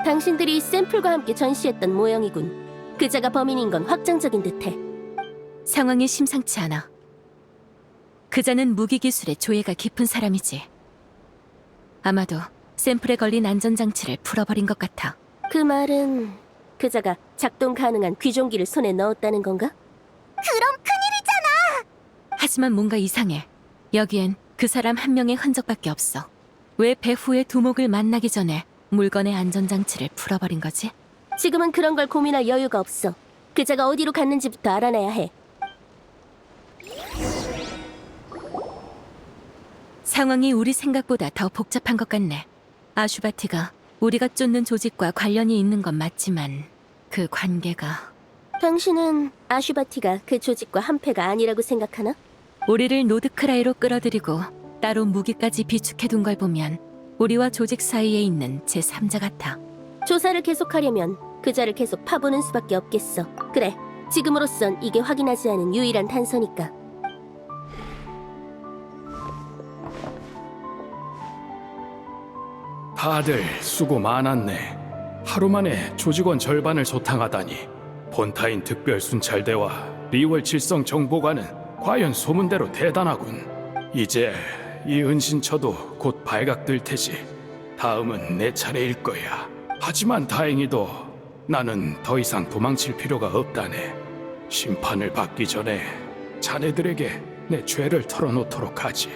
당신들이 샘플과 함께 전시했던 모형이군. 그자가 범인인 건 확정적인 듯해. 상황이 심상치 않아. 그자는 무기 기술에 조예가 깊은 사람이지. 아마도 샘플에 걸린 안전장치를 풀어버린 것 같아. 그 말은 그자가 작동 가능한 귀종기를 손에 넣었다는 건가? 그럼 큰일이잖아. 하지만 뭔가 이상해. 여기엔 그 사람 한 명의 흔적밖에 없어. 왜 배후의 두목을 만나기 전에 물건의 안전장치를 풀어버린 거지? 지금은 그런 걸 고민할 여유가 없어. 그자가 어디로 갔는지부터 알아내야 해. 상황이 우리 생각보다 더 복잡한 것 같네. 아슈바티가 우리가 쫓는 조직과 관련이 있는 건 맞지만 그 관계가... 당신은 아슈바티가 그 조직과 한패가 아니라고 생각하나? 우리를 노드크라이로 끌어들이고 따로 무기까지 비축해둔 걸 보면 우리와 조직 사이에 있는 제3자 같아. 조사를 계속하려면 그자를 계속 파보는 수밖에 없겠어. 그래, 지금으로선 이게 확인하지 않은 유일한 단서니까. 다들 수고 많았네. 하루 만에 조직원 절반을 소탕하다니. 본타인 특별 순찰대와 리월 칠성 정보관은 과연 소문대로 대단하군. 이제 이 은신처도 곧 발각될 테지. 다음은 내 차례일 거야. 하지만 다행히도 나는 더 이상 도망칠 필요가 없다네. 심판을 받기 전에 자네들에게 내 죄를 털어놓도록 하지.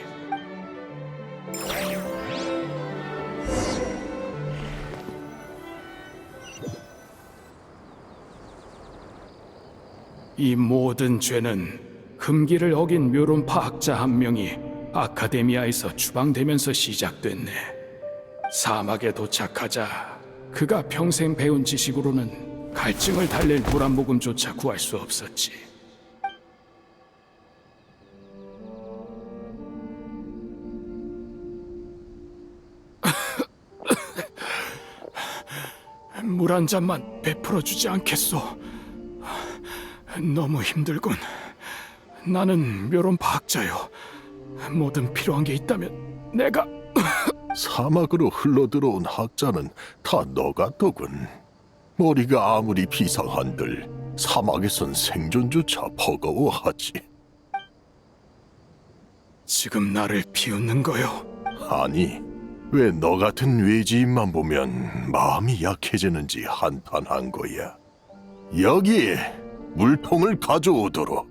이 모든 죄는 금기를 어긴 묘론파 학자 한 명이 아카데미아에서 추방되면서 시작됐네. 사막에 도착하자 그가 평생 배운 지식으로는 갈증을 달랠 물 한 모금조차 구할 수 없었지. 물 한 잔만 베풀어 주지 않겠소? 너무 힘들군. 나는 묘론파 학자요. 뭐든 필요한 게 있다면 내가... 사막으로 흘러들어온 학자는 다 너 같더군. 머리가 아무리 비상한들 사막에선 생존조차 버거워하지. 지금 나를 비웃는 거요? 아니, 왜 너 같은 외지인만 보면 마음이 약해지는지 한탄한 거야. 여기에 물통을 가져오도록.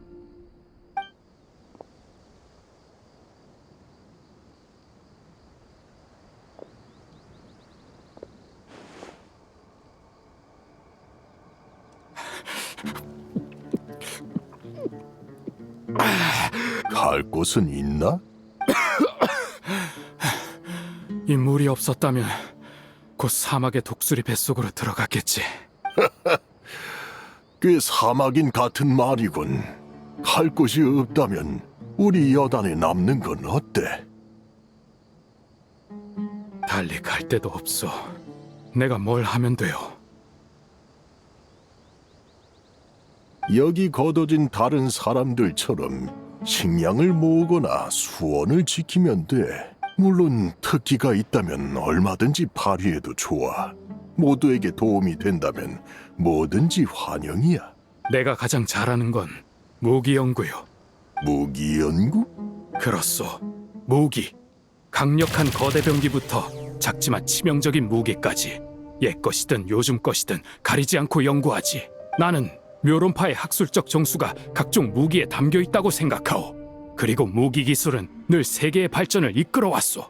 갈 곳은 있나? 이 물이 없었다면 곧 사막의 독수리 뱃속으로 들어갔겠지. 꽤 사막인 같은 말이군. 갈 곳이 없다면 우리 여단에 남는 건 어때? 달리 갈 데도 없어. 내가 뭘 하면 돼요? 여기 거둬진 다른 사람들처럼 식량을 모으거나 수원을 지키면 돼. 물론 특기가 있다면 얼마든지 발휘해도 좋아. 모두에게 도움이 된다면 뭐든지 환영이야. 내가 가장 잘하는 건 무기 연구요. 무기 연구? 그렇소. 무기. 강력한 거대 병기부터 작지만 치명적인 무기까지. 옛 것이든 요즘 것이든 가리지 않고 연구하지. 나는 묘론파의 학술적 정수가 각종 무기에 담겨 있다고 생각하오. 그리고 무기 기술은 늘 세계의 발전을 이끌어왔소.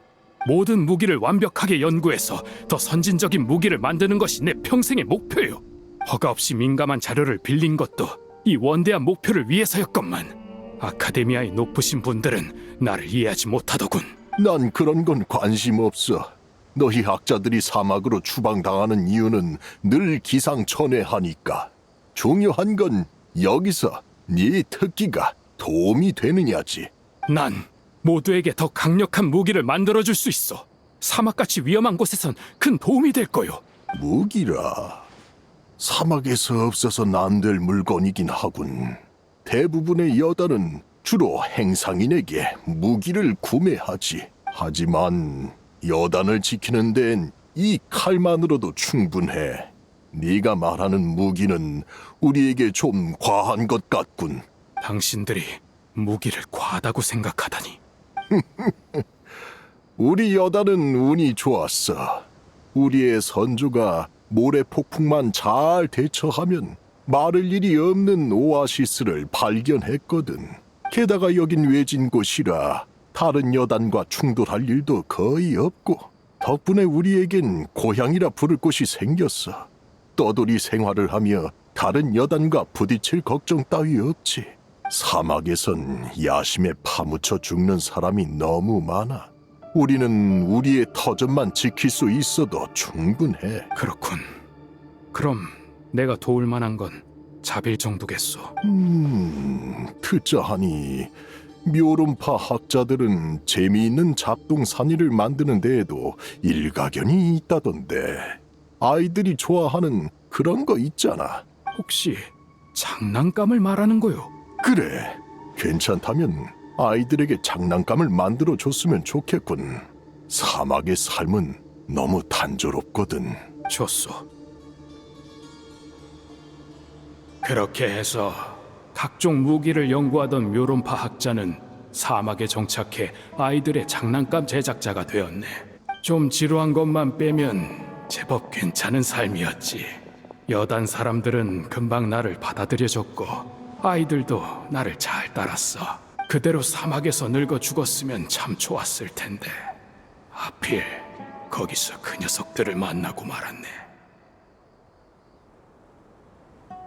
모든 무기를 완벽하게 연구해서 더 선진적인 무기를 만드는 것이 내 평생의 목표요. 허가 없이 민감한 자료를 빌린 것도 이 원대한 목표를 위해서였건만 아카데미아의 높으신 분들은 나를 이해하지 못하더군. 난 그런 건 관심 없어. 너희 학자들이 사막으로 추방당하는 이유는 늘 기상천외하니까. 중요한 건 여기서 네 특기가 도움이 되느냐지. 난 모두에게 더 강력한 무기를 만들어줄 수 있어. 사막같이 위험한 곳에선 큰 도움이 될 거요. 무기라. 사막에서 없어서 난될 물건이긴 하군. 대부분의 여단은 주로 행상인에게 무기를 구매하지. 하지만 여단을 지키는 데엔 이 칼만으로도 충분해. 네가 말하는 무기는 우리에게 좀 과한 것 같군. 당신들이 무기를 과하다고 생각하다니. 우리 여단은 운이 좋았어. 우리의 선조가 모래 폭풍만 잘 대처하면 마를 일이 없는 오아시스를 발견했거든. 게다가 여긴 외진 곳이라 다른 여단과 충돌할 일도 거의 없고 덕분에 우리에겐 고향이라 부를 곳이 생겼어. 떠돌이 생활을 하며 다른 여단과 부딪힐 걱정 따위 없지. 사막에선 야심에 파묻혀 죽는 사람이 너무 많아. 우리는 우리의 터전만 지킬 수 있어도 충분해. 그렇군. 그럼 내가 도울 만한 건 자빌 정도겠소. 듣자 하니 묘론파 학자들은 재미있는 잡동사니를 만드는 데에도 일가견이 있다던데. 아이들이 좋아하는 그런 거 있잖아. 혹시 장난감을 말하는 거요? 그래, 괜찮다면 아이들에게 장난감을 만들어 줬으면 좋겠군. 사막의 삶은 너무 단조롭거든. 좋소. 그렇게 해서 각종 무기를 연구하던 묘론파 학자는 사막에 정착해 아이들의 장난감 제작자가 되었네. 좀 지루한 것만 빼면 제법 괜찮은 삶이었지. 여단 사람들은 금방 나를 받아들여줬고 아이들도 나를 잘 따랐어. 그대로 사막에서 늙어 죽었으면 참 좋았을 텐데 하필 거기서 그 녀석들을 만나고 말았네.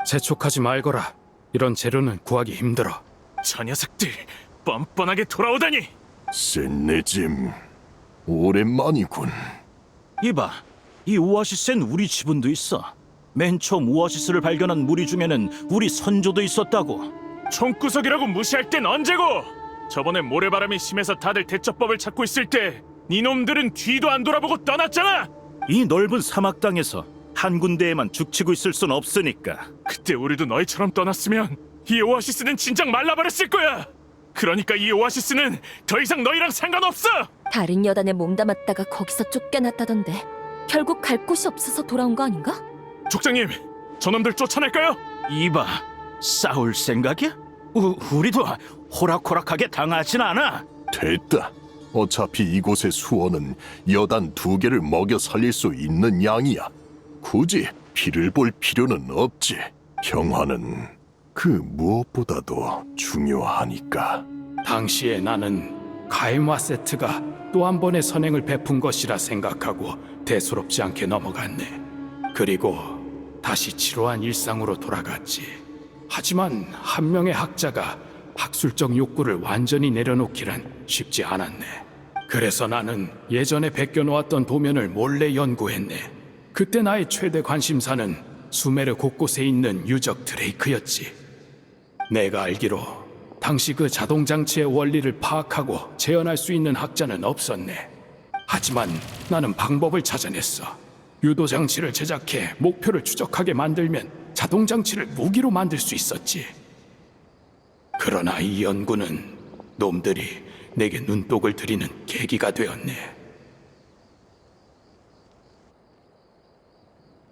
재촉하지 말거라. 이런 재료는 구하기 힘들어. 저 녀석들 뻔뻔하게 돌아오다니. 센네짐, 오랜만이군. 이봐, 이 오아시스엔 우리 지분도 있어. 맨 처음 오아시스를 발견한 무리 중에는 우리 선조도 있었다고. 총구석이라고 무시할 땐 언제고? 저번에 모래바람이 심해서 다들 대처법을 찾고 있을 때 니놈들은 뒤도 안 돌아보고 떠났잖아. 이 넓은 사막 땅에서 한 군데에만 죽치고 있을 순 없으니까. 그때 우리도 너희처럼 떠났으면 이 오아시스는 진작 말라버렸을 거야. 그러니까 이 오아시스는 더 이상 너희랑 상관없어. 다른 여단에 몸담았다가 거기서 쫓겨났다던데 결국 갈 곳이 없어서 돌아온 거 아닌가? 족장님, 저놈들 쫓아낼까요? 이봐, 싸울 생각이야? 우리도 호락호락하게 당하진 않아. 됐다. 어차피 이곳의 수원은 여단 2개를 먹여 살릴 수 있는 양이야. 굳이 피를 볼 필요는 없지. 평화는 그 무엇보다도 중요하니까. 당시에 나는 가이마 세트가 또 한 번의 선행을 베푼 것이라 생각하고 대수롭지 않게 넘어갔네. 그리고 다시 지루한 일상으로 돌아갔지. 하지만 한 명의 학자가 학술적 욕구를 완전히 내려놓기란 쉽지 않았네. 그래서 나는 예전에 베껴놓았던 도면을 몰래 연구했네. 그때 나의 최대 관심사는 수메르 곳곳에 있는 유적 드레이크였지. 내가 알기로 당시 그 자동장치의 원리를 파악하고 재현할 수 있는 학자는 없었네. 하지만 나는 방법을 찾아냈어. 유도장치를 제작해 목표를 추적하게 만들면 자동장치를 무기로 만들 수 있었지. 그러나 이 연구는 놈들이 내게 눈독을 들이는 계기가 되었네.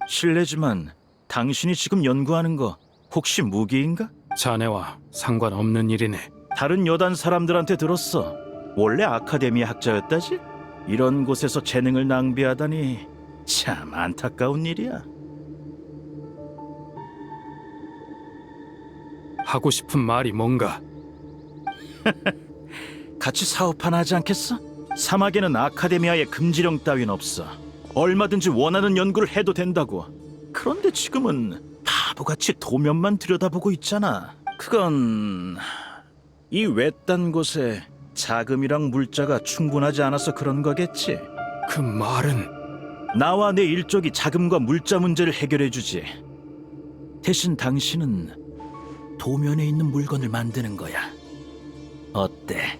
실례지만 당신이 지금 연구하는 거 혹시 무기인가? 자네와 상관없는 일이네. 다른 여단 사람들한테 들었어. 원래 아카데미 학자였다지? 이런 곳에서 재능을 낭비하다니 참 안타까운 일이야. 하고 싶은 말이 뭔가? 같이 사업 하나 하지 않겠어? 사막에는 아카데미아의 금지령 따윈 없어. 얼마든지 원하는 연구를 해도 된다고. 그런데 지금은 바보같이 도면만 들여다보고 있잖아. 그건 이 외딴 곳에 자금이랑 물자가 충분하지 않아서 그런 거겠지. 그 말은 나와 내 일족이 자금과 물자 문제를 해결해주지. 대신 당신은 도면에 있는 물건을 만드는 거야. 어때?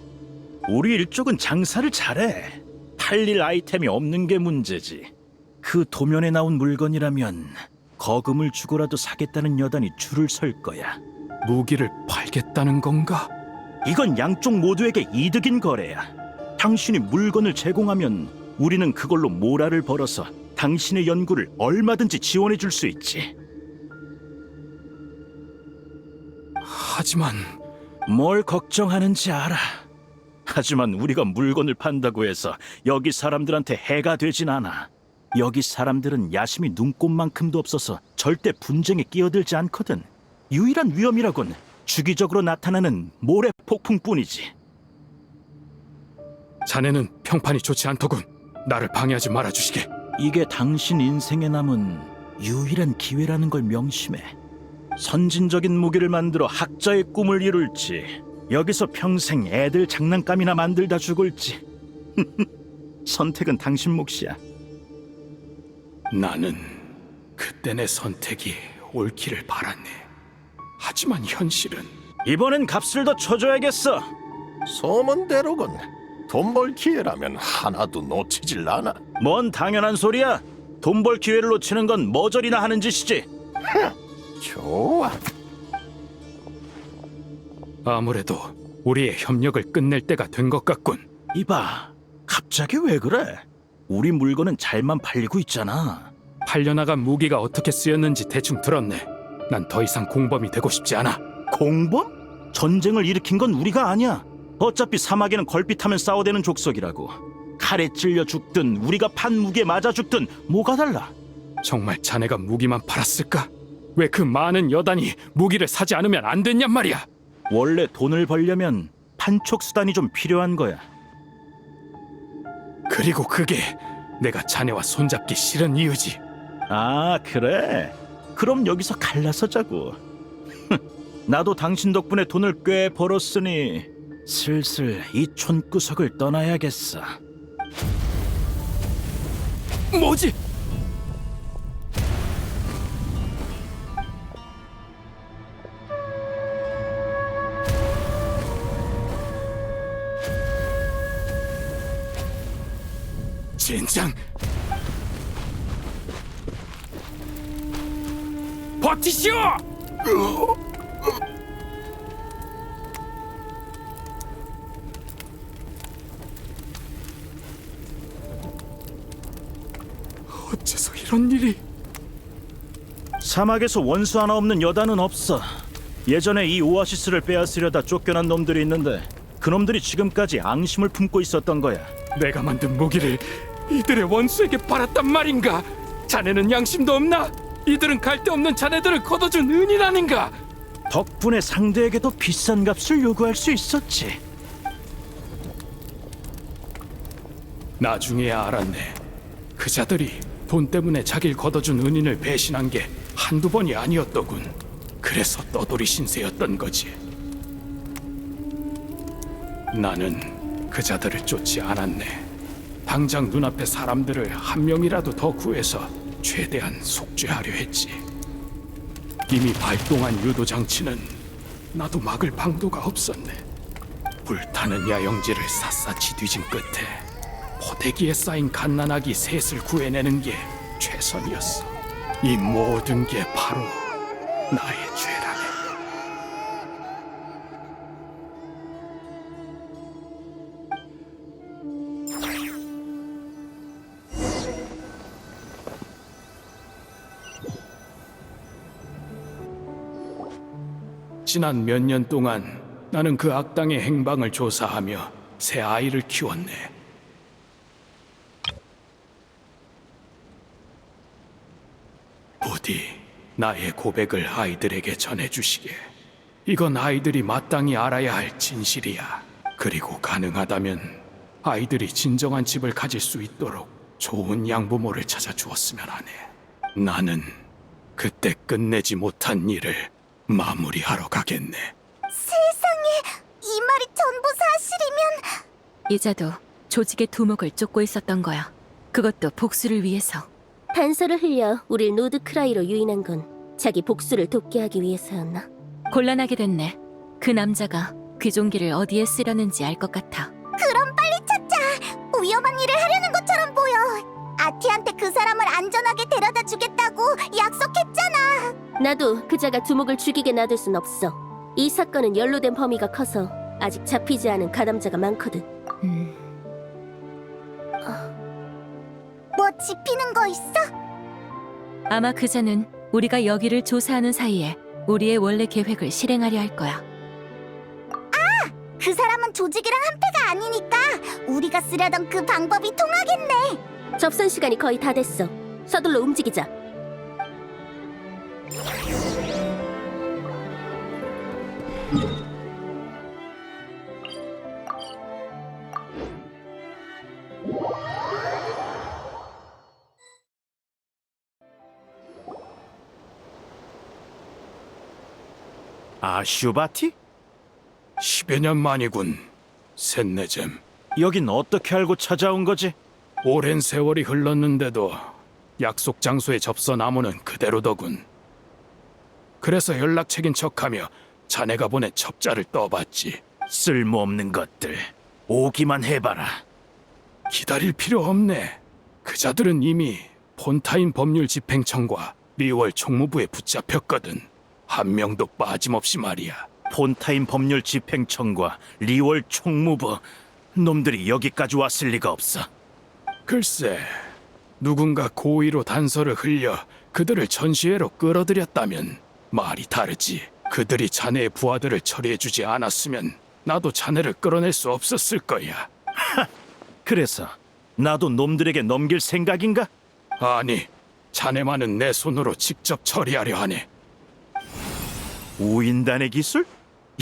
우리 일족은 장사를 잘해. 팔릴 아이템이 없는 게 문제지. 그 도면에 나온 물건이라면 거금을 주고라도 사겠다는 여단이 줄을 설 거야. 무기를 팔겠다는 건가? 이건 양쪽 모두에게 이득인 거래야. 당신이 물건을 제공하면 우리는 그걸로 모라를 벌어서 당신의 연구를 얼마든지 지원해 줄 수 있지. 하지만 뭘 걱정하는지 알아. 하지만 우리가 물건을 판다고 해서 여기 사람들한테 해가 되진 않아. 여기 사람들은 야심이 눈꼽만큼도 없어서 절대 분쟁에 끼어들지 않거든. 유일한 위험이라곤 주기적으로 나타나는 모래 폭풍뿐이지. 자네는 평판이 좋지 않더군. 나를 방해하지 말아주시게. 이게 당신 인생에 남은 유일한 기회라는 걸 명심해. 선진적인 무기를 만들어 학자의 꿈을 이룰지, 여기서 평생 애들 장난감이나 만들다 죽을지. 선택은 당신 몫이야. 나는 그때 내 선택이 옳기를 바랐네. 하지만 현실은 이번엔 값을 더 쳐줘야겠어. 소문대로군. 돈 벌 기회라면 하나도 놓치질 않아. 뭔 당연한 소리야. 돈 벌 기회를 놓치는 건 머저리나 하는 짓이지. 좋아. 아무래도 우리의 협력을 끝낼 때가 된 것 같군. 이봐, 갑자기 왜 그래? 우리 물건은 잘만 팔리고 있잖아. 팔려나간 무기가 어떻게 쓰였는지 대충 들었네. 난 더 이상 공범이 되고 싶지 않아. 공범? 전쟁을 일으킨 건 우리가 아니야. 어차피 사막에는 걸핏하면 싸워대는 족속이라고. 칼에 찔려 죽든 우리가 판 무기에 맞아 죽든 뭐가 달라? 정말 자네가 무기만 팔았을까? 왜 그 많은 여단이 무기를 사지 않으면 안 됐냔 말이야. 원래 돈을 벌려면 판촉 수단이 좀 필요한 거야. 그리고 그게 내가 자네와 손잡기 싫은 이유지. 아, 그래? 그럼 여기서 갈라서 자고. 나도 당신 덕분에 돈을 꽤 벌었으니 슬슬 이 촌구석을 떠나야겠어. 뭐지? 젠장! 버티시오! 어째서 이런 일이? 사막에서 원수 하나 없는 여단은 없어. 예전에 이 오아시스를 빼앗으려다 쫓겨난 놈들이 있는데 그놈들이 지금까지 앙심을 품고 있었던 거야. 내가 만든 무기를 이들의 원수에게 팔았단 말인가? 자네는 양심도 없나? 이들은 갈데 없는 자네들을 걷어준 은인 아닌가? 덕분에 상대에게 더 비싼 값을 요구할 수 있었지. 나중에야 알았네. 그 자들이 돈 때문에 자기를 걷어준 은인을 배신한 게 한두 번이 아니었더군. 그래서 떠돌이 신세였던 거지. 나는 그 자들을 쫓지 않았네. 당장 눈앞에 사람들을 한 명이라도 더 구해서 최대한 속죄하려 했지. 이미 발동한 유도 장치는 나도 막을 방도가 없었네. 불타는 야영지를 샅샅이 뒤진 끝에 포대기에 쌓인 갓난아기 셋을 구해내는 게 최선이었어. 이 모든 게 바로 나의 죄라네. 지난 몇 년 동안 나는 그 악당의 행방을 조사하며 새 아이를 키웠네. 부디 나의 고백을 아이들에게 전해주시게. 이건 아이들이 마땅히 알아야 할 진실이야. 그리고 가능하다면 아이들이 진정한 집을 가질 수 있도록 좋은 양부모를 찾아주었으면 하네. 나는 그때 끝내지 못한 일을 마무리하러 가겠네. 세상에, 이 말이 전부 사실이면 이자도 조직의 두목을 쫓고 있었던 거야. 그것도 복수를 위해서. 단서를 흘려 우릴 노드크라이로 유인한 건 자기 복수를 돕게 하기 위해서였나? 곤란하게 됐네. 그 남자가 귀종기를 어디에 쓰려는지 알 것 같아. 그럼 빨리 찾자. 위험한 일을 하려는 것처럼 보여. 아티한테 그 사람을 안전하게 데려다 주겠다고 약속했잖아. 나도 그자가 두목을 죽이게 놔둘 순 없어. 이 사건은 연루된 범위가 커서 아직 잡히지 않은 가담자가 많거든. 뭐 짚히는 거 있어? 아마 그자는 우리가 여기를 조사하는 사이에 우리의 원래 계획을 실행하려 할 거야. 그 사람은 조직이랑 한패가 아니니까 우리가 쓰려던 그 방법이 통하겠네. 접선 시간이 거의 다 됐어. 서둘러 움직이자. 아슈바티? 10여 년 만이군. 셋네잼. 여긴 어떻게 알고 찾아온 거지? 오랜 세월이 흘렀는데도 약속 장소에 접서 나무는 그대로더군. 그래서 연락책인 척하며 자네가 보낸 첩자를 떠봤지. 쓸모없는 것들. 오기만 해봐라. 기다릴 필요 없네. 그자들은 이미 폰타인 법률 집행청과 리월 총무부에 붙잡혔거든. 한 명도 빠짐없이 말이야. 폰타인 법률 집행청과 리월 총무부 놈들이 여기까지 왔을 리가 없어. 글쎄, 누군가 고의로 단서를 흘려 그들을 전시회로 끌어들였다면 말이 다르지. 그들이 자네의 부하들을 처리해주지 않았으면 나도 자네를 끌어낼 수 없었을 거야. 그래서 나도 놈들에게 넘길 생각인가? 아니, 자네만은 내 손으로 직접 처리하려 하네. 우인단의 기술?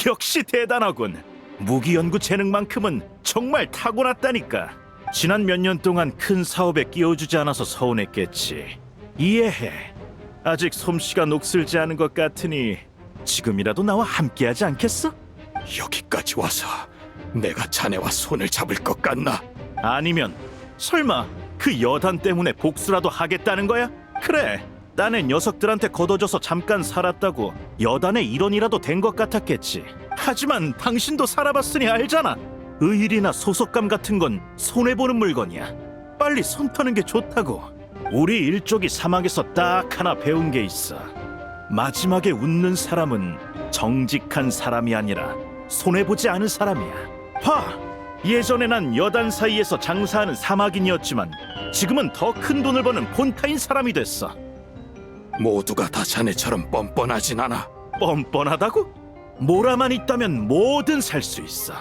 역시 대단하군. 무기 연구 재능만큼은 정말 타고났다니까. 지난 몇 년 동안 큰 사업에 끼워주지 않아서 서운했겠지. 이해해. 아직 솜씨가 녹슬지 않은 것 같으니 지금이라도 나와 함께하지 않겠어? 여기까지 와서 내가 자네와 손을 잡을 것 같나? 아니면 설마 그 여단 때문에 복수라도 하겠다는 거야? 그래, 딴애 녀석들한테 걷어져서 잠깐 살았다고 여단의 일원이라도 된 것 같았겠지. 하지만 당신도 살아봤으니 알잖아. 의일이나 소속감 같은 건 손해보는 물건이야. 빨리 손 터는 게 좋다고. 우리 일족이 사막에서 딱 하나 배운 게 있어. 마지막에 웃는 사람은 정직한 사람이 아니라 손해보지 않은 사람이야. 봐! 예전에 난 여단 사이에서 장사하는 사막인이었지만 지금은 더 큰 돈을 버는 폰타인 사람이 됐어. 모두가 다 자네처럼 뻔뻔하진 않아. 뻔뻔하다고? 모라만 있다면 뭐든 살 수 있어.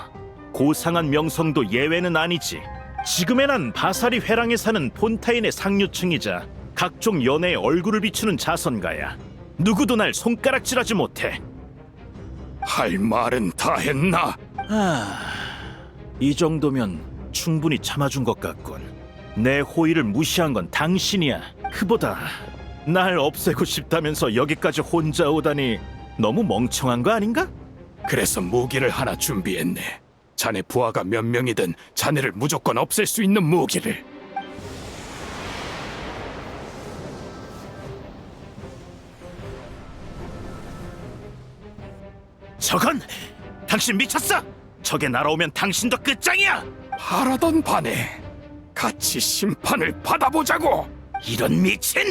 고상한 명성도 예외는 아니지. 지금의 난 바사리 회랑에 사는 폰타인의 상류층이자 각종 연애에 얼굴을 비추는 자선가야. 누구도 날 손가락질하지 못해. 할 말은 다 했나? 이 정도면 충분히 참아준 것 같군. 내 호의를 무시한 건 당신이야. 그보다 날 없애고 싶다면서 여기까지 혼자 오다니 너무 멍청한 거 아닌가? 그래서 무기를 하나 준비했네. 자네 부하가 몇 명이든 자네를 무조건 없앨 수 있는 무기를. 저건 당신 미쳤어? 저게 날아오면 당신도 끝장이야. 바라던 바네. 같이 심판을 받아보자고. 이런 미친!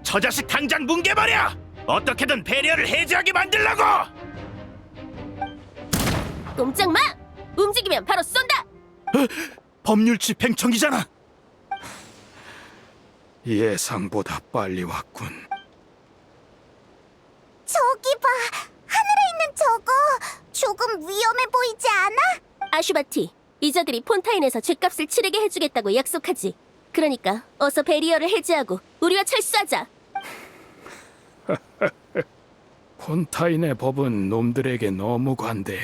저 자식 당장 뭉개버려! 어떻게든 배려를 해제하게 만들라고! 꼼짝 마! 움직이면 바로 쏜다! 법률 집행청이잖아. 예상보다 빨리 왔군. 저기 봐, 하늘에 있는 저거 조금 위험해 보이지 않아? 아슈바티, 이자들이 폰타인에서 죗값을 치르게 해주겠다고 약속하지. 그러니까 어서 베리어를 해제하고 우리와 철수하자. 폰타인의 법은 놈들에게 너무 관대해.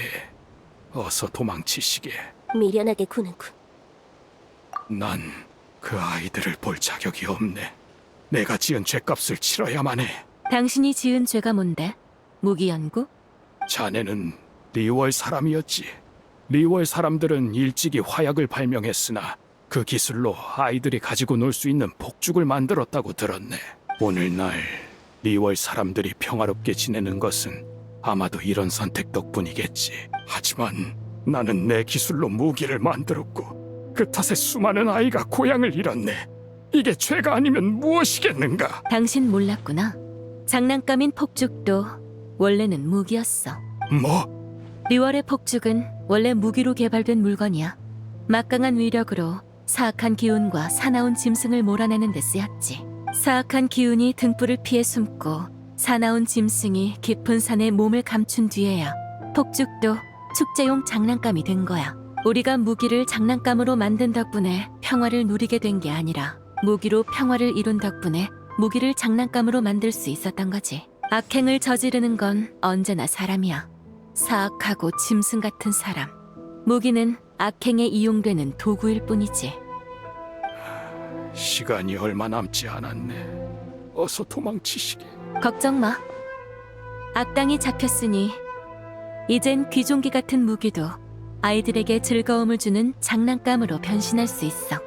어서 도망치시게. 미련하게 구는군. 난 그 아이들을 볼 자격이 없네. 내가 지은 죗값을 치러야만 해. 당신이 지은 죄가 뭔데? 무기 연구? 자네는 리월 사람이었지. 리월 사람들은 일찍이 화약을 발명했으나 그 기술로 아이들이 가지고 놀 수 있는 폭죽을 만들었다고 들었네. 오늘날 리월 사람들이 평화롭게 지내는 것은 아마도 이런 선택 덕분이겠지. 하지만 나는 내 기술로 무기를 만들었고 그 탓에 수많은 아이가 고향을 잃었네. 이게 죄가 아니면 무엇이겠는가? 당신 몰랐구나. 장난감인 폭죽도 원래는 무기였어. 뭐? 리월의 폭죽은 원래 무기로 개발된 물건이야. 막강한 위력으로 사악한 기운과 사나운 짐승을 몰아내는 데 쓰였지. 사악한 기운이 등불을 피해 숨고 사나운 짐승이 깊은 산에 몸을 감춘 뒤에야 폭죽도 축제용 장난감이 된 거야. 우리가 무기를 장난감으로 만든 덕분에 평화를 누리게 된 게 아니라 무기로 평화를 이룬 덕분에 무기를 장난감으로 만들 수 있었던 거지. 악행을 저지르는 건 언제나 사람이야. 사악하고 짐승 같은 사람. 무기는 악행에 이용되는 도구일 뿐이지. 시간이 얼마 남지 않았네. 어서 도망치시게. 걱정 마. 악당이 잡혔으니 이젠 귀종기 같은 무기도 아이들에게 즐거움을 주는 장난감으로 변신할 수 있어.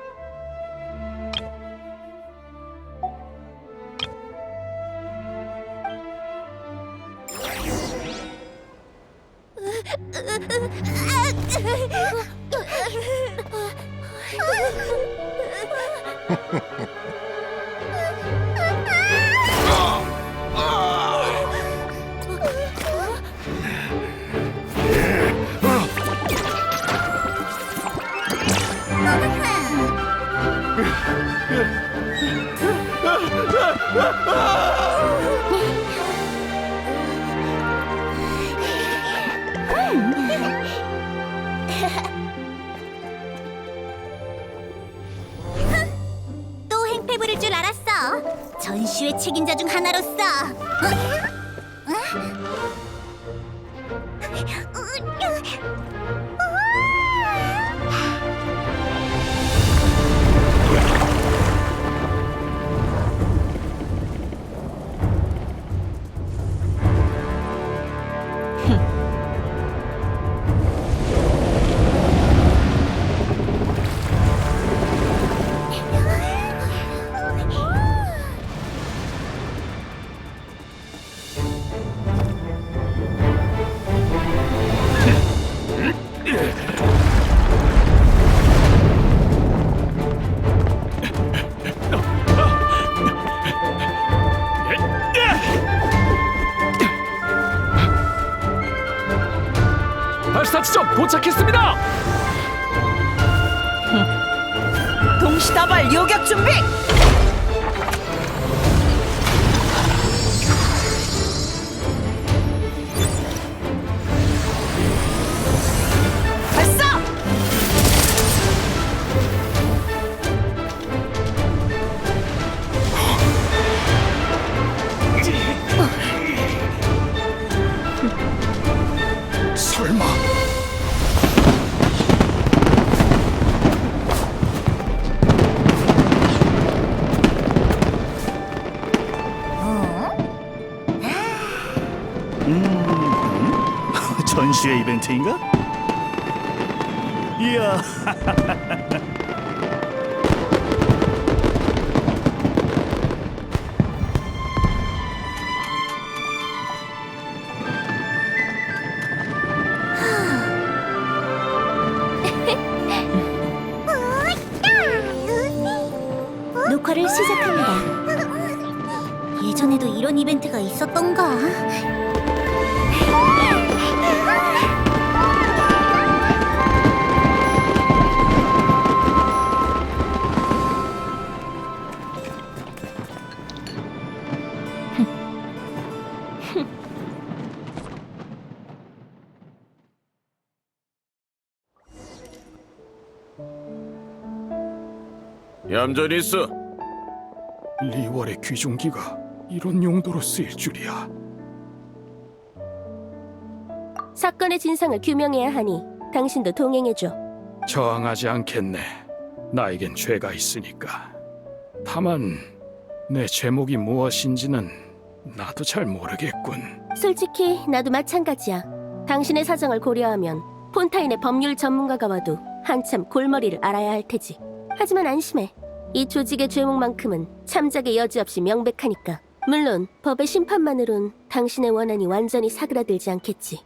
또 행패 부릴 줄 알았어. 전시회 책임자 중 하나로서. 발사 지점 도착했습니다. 동시다발 요격 준비! 발사! 설마 전시회 이벤트인가? 이야, 녹화를 시작합니다. 예전에도 이런 이벤트가 있었던가? 얌전히 있어. 리월의 귀종기가 이런 용도로 쓰일 줄이야. 사건의 진상을 규명해야 하니 당신도 동행해줘. 저항하지 않겠네. 나에겐 죄가 있으니까. 다만 내 죄목이 무엇인지는 나도 잘 모르겠군. 솔직히 나도 마찬가지야. 당신의 사정을 고려하면 폰타인의 법률 전문가가 와도 한참 골머리를 알아야 할 테지. 하지만 안심해. 이 조직의 죄목만큼은 참작의 여지 없이 명백하니까. 물론 법의 심판만으론 당신의 원한이 완전히 사그라들지 않겠지.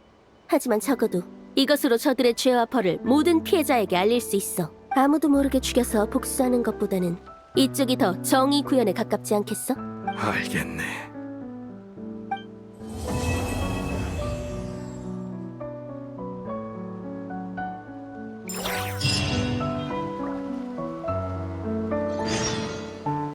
하지만 적어도 이것으로 저들의 죄와 벌을 모든 피해자에게 알릴 수 있어. 아무도 모르게 죽여서 복수하는 것보다는 이쪽이 더 정의 구현에 가깝지 않겠어? 알겠네.